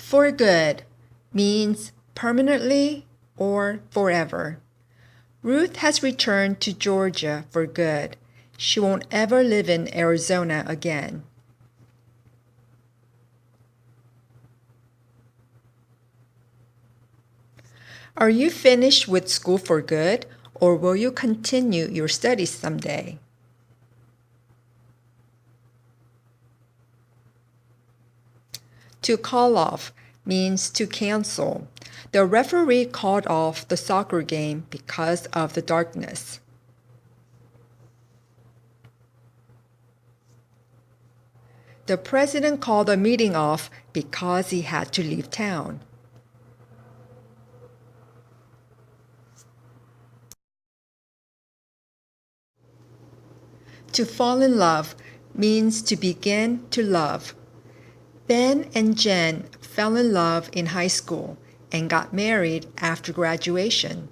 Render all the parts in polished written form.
For good means permanently or forever. Ruth has returned to Georgia for good. She won't ever live in Arizona again. Are you finished with school for good, or will you continue your studies someday? To call off means to cancel. The referee called off the soccer game because of the darkness. The president called a meeting off because he had to leave town. To fall in love means to begin to love. Ben and Jen fell in love in high school and got married after graduation.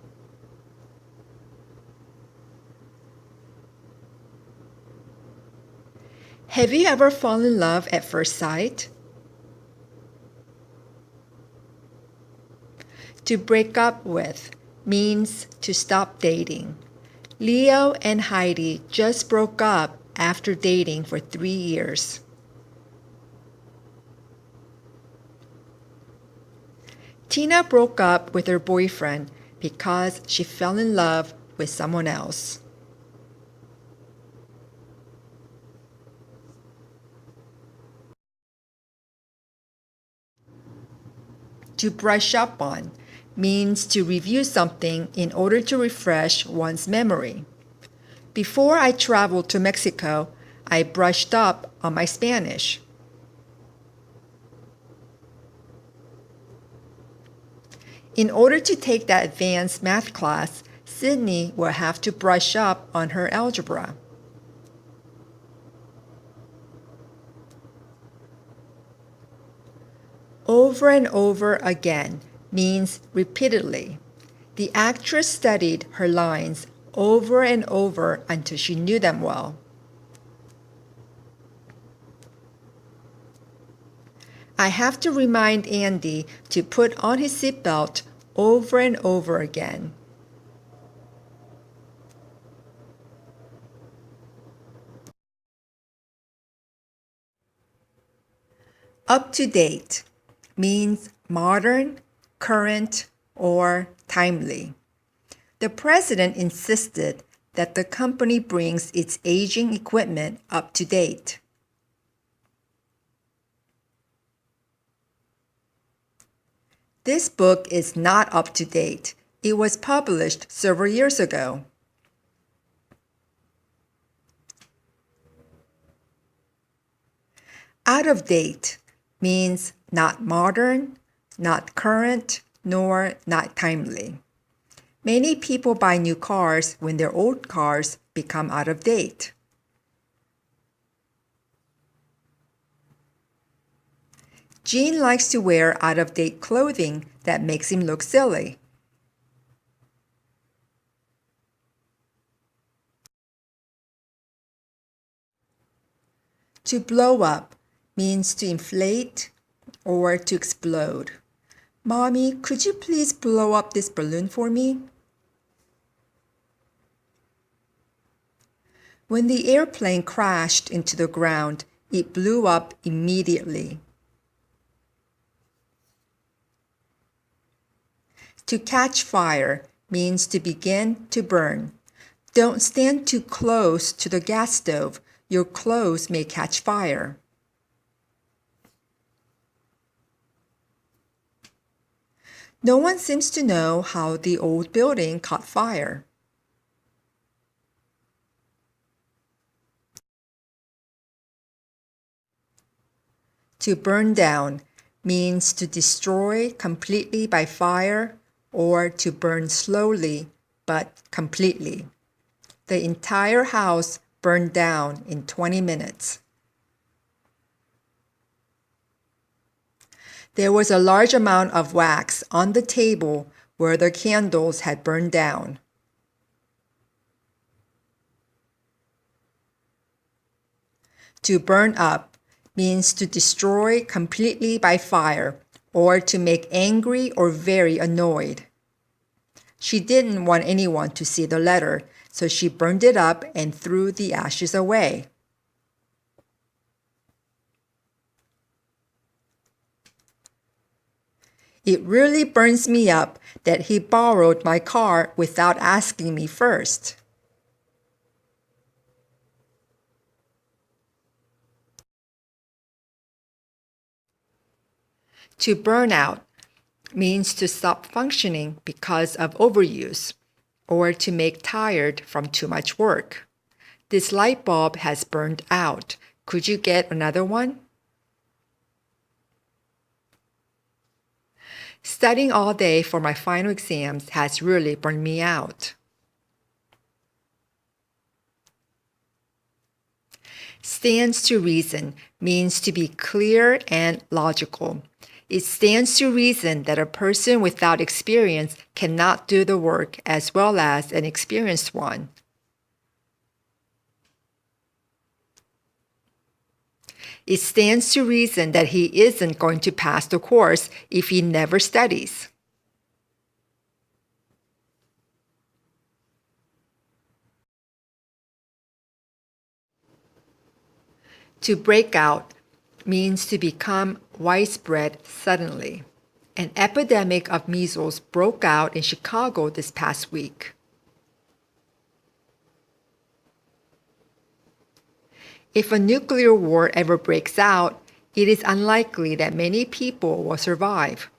Have you ever fallen in love at first sight? To break up with means to stop dating. Leo and Heidi just broke up after dating for 3 years. Tina broke up with her boyfriend because she fell in love with someone else. To brush up on means to review something in order to refresh one's memory. Before I traveled to Mexico, I brushed up on my Spanish. In order to take that advanced math class, Sydney will have to brush up on her algebra. Over and over again means repeatedly. The actress studied her lines over and over until she knew them well. I have to remind Andy to put on his seatbelt over and over again. Up to date means modern, current, or timely. The president insisted that the company brings its aging equipment up to date. This book is not up to date. It was published several years ago. Out of date means not modern, not current, nor not timely. Many people buy new cars when their old cars become out of date. Gene likes to wear out-of-date clothing that makes him look silly. To blow up means to inflate or to explode. Mommy, could you please blow up this balloon for me? When the airplane crashed into the ground, it blew up immediately. To catch fire means to begin to burn. Don't stand too close to the gas stove. Your clothes may catch fire. No one seems to know how the old building caught fire. To burn down means to destroy completely by fire or to burn slowly but completely. The entire house burned down in 20 minutes. There was a large amount of wax on the table where the candles had burned down. To burn up means to destroy completely by fire or to make angry or very annoyed. She didn't want anyone to see the letter, so she burned it up and threw the ashes away. It really burns me up that he borrowed my car without asking me first. To burn out means to stop functioning because of overuse or to make tired from too much work. This light bulb has burned out. Could you get another one? Studying all day for my final exams has really burned me out. Stands to reason means to be clear and logical. It stands to reason that a person without experience cannot do the work as well as an experienced one. It stands to reason that he isn't going to pass the course if he never studies. To break out means to become widespread suddenly. An epidemic of measles broke out in Chicago this past week. If a nuclear war ever breaks out, it is unlikely that many people will survive.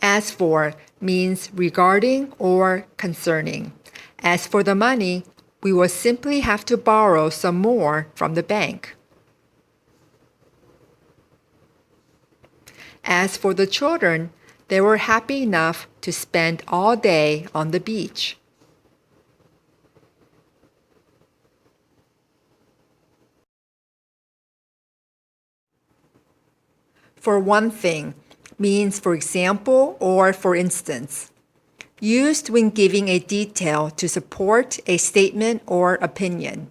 As for means regarding or concerning. As for the money, we will simply have to borrow some more from the bank. As for the children, they were happy enough to spend all day on the beach. For one thing means for example or for instance. Used when giving a detail to support a statement or opinion.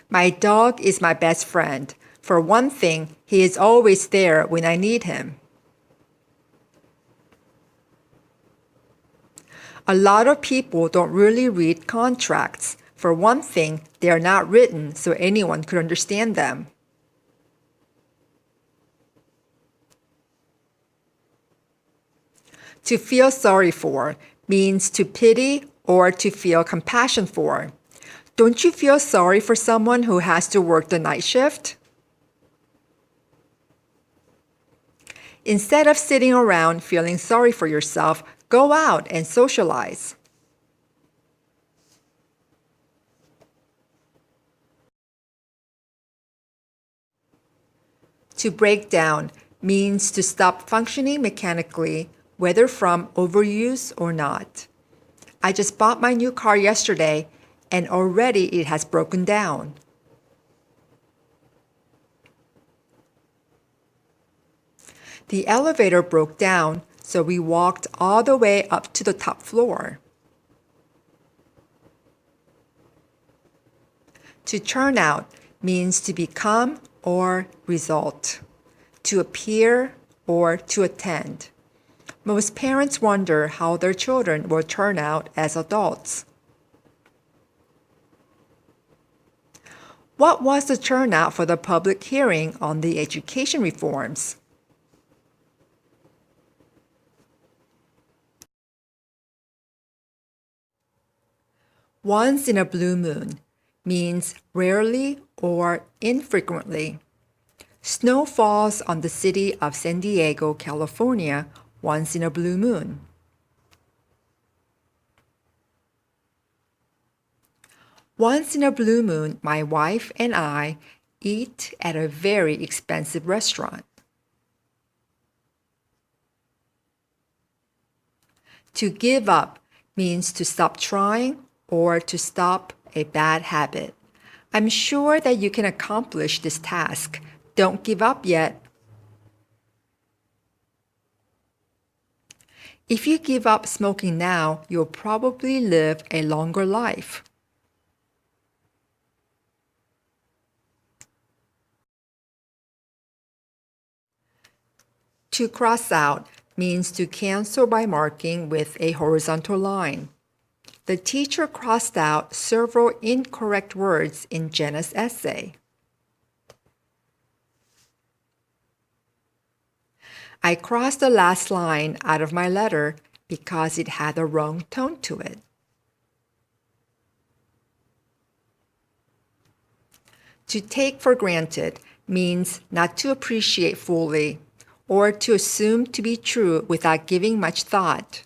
My dog is my best friend. For one thing, he is always there when I need him. A lot of people don't really read contracts. For one thing, they are not written so anyone could understand them. To feel sorry for means to pity or to feel compassion for. Don't you feel sorry for someone who has to work the night shift? Instead of sitting around feeling sorry for yourself, go out and socialize. To break down means to stop functioning mechanically, whether from overuse or not. I just bought my new car yesterday, and already it has broken down. The elevator broke down, so we walked all the way up to the top floor. To turn out means to become or result, to appear or to attend. Most parents wonder how their children will turn out as adults. What was the turnout for the public hearing on the education reforms? Once in a blue moon means rarely or infrequently. Snow falls on the city of San Diego, California, once in a blue moon. Once in a blue moon, my wife and I eat at a very expensive restaurant. To give up means to stop trying or to stop a bad habit. I'm sure that you can accomplish this task. Don't give up yet. If you give up smoking now, you'll probably live a longer life. To cross out means to cancel by marking with a horizontal line. The teacher crossed out several incorrect words in Jenna's essay. I crossed the last line out of my letter because it had a wrong tone to it. To take for granted means not to appreciate fully or to assume to be true without giving much thought.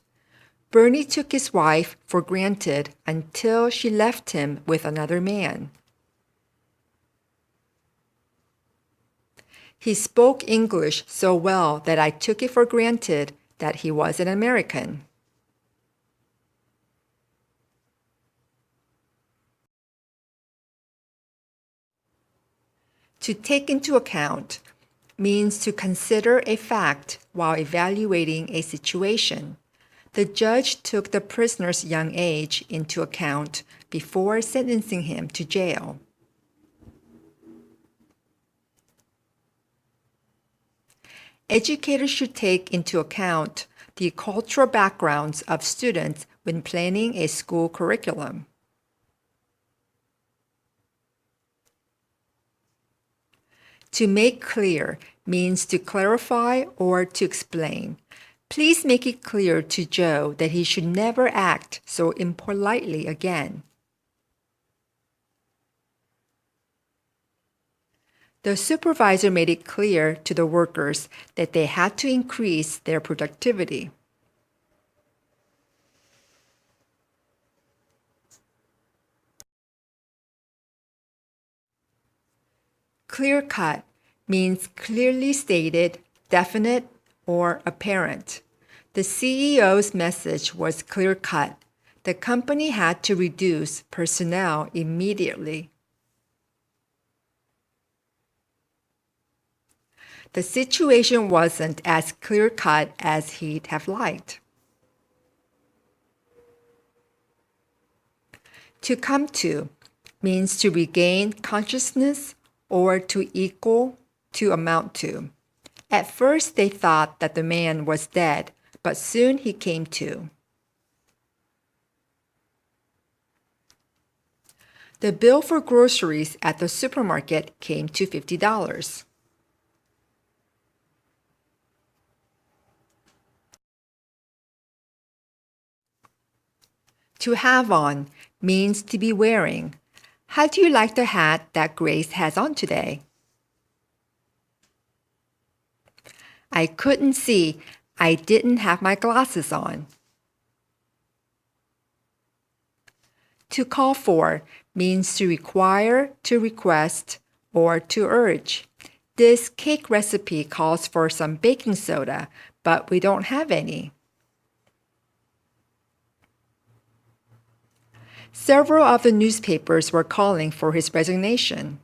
Bernie took his wife for granted until she left him with another man. He spoke English so well that I took it for granted that he was an American. To take into account means to consider a fact while evaluating a situation. The judge took the prisoner's young age into account before sentencing him to jail. Educators should take into account the cultural backgrounds of students when planning a school curriculum. To make clear means to clarify or to explain. Please make it clear to Joe that he should never act so impolitely again. The supervisor made it clear to the workers that they had to increase their productivity. Clear-cut means clearly stated, definite, or apparent. The CEO's message was clear-cut. The company had to reduce personnel immediately. The situation wasn't as clear-cut as he'd have liked. To come to means to regain consciousness or to equal, to amount to. At first they thought that the man was dead, but soon he came to. The bill for groceries at the supermarket came to $50. To have on means to be wearing. How do you like the hat that Grace has on today? I couldn't see. I didn't have my glasses on. To call for means to require, to request, or to urge. This cake recipe calls for some baking soda, but we don't have any. Several of the newspapers were calling for his resignation.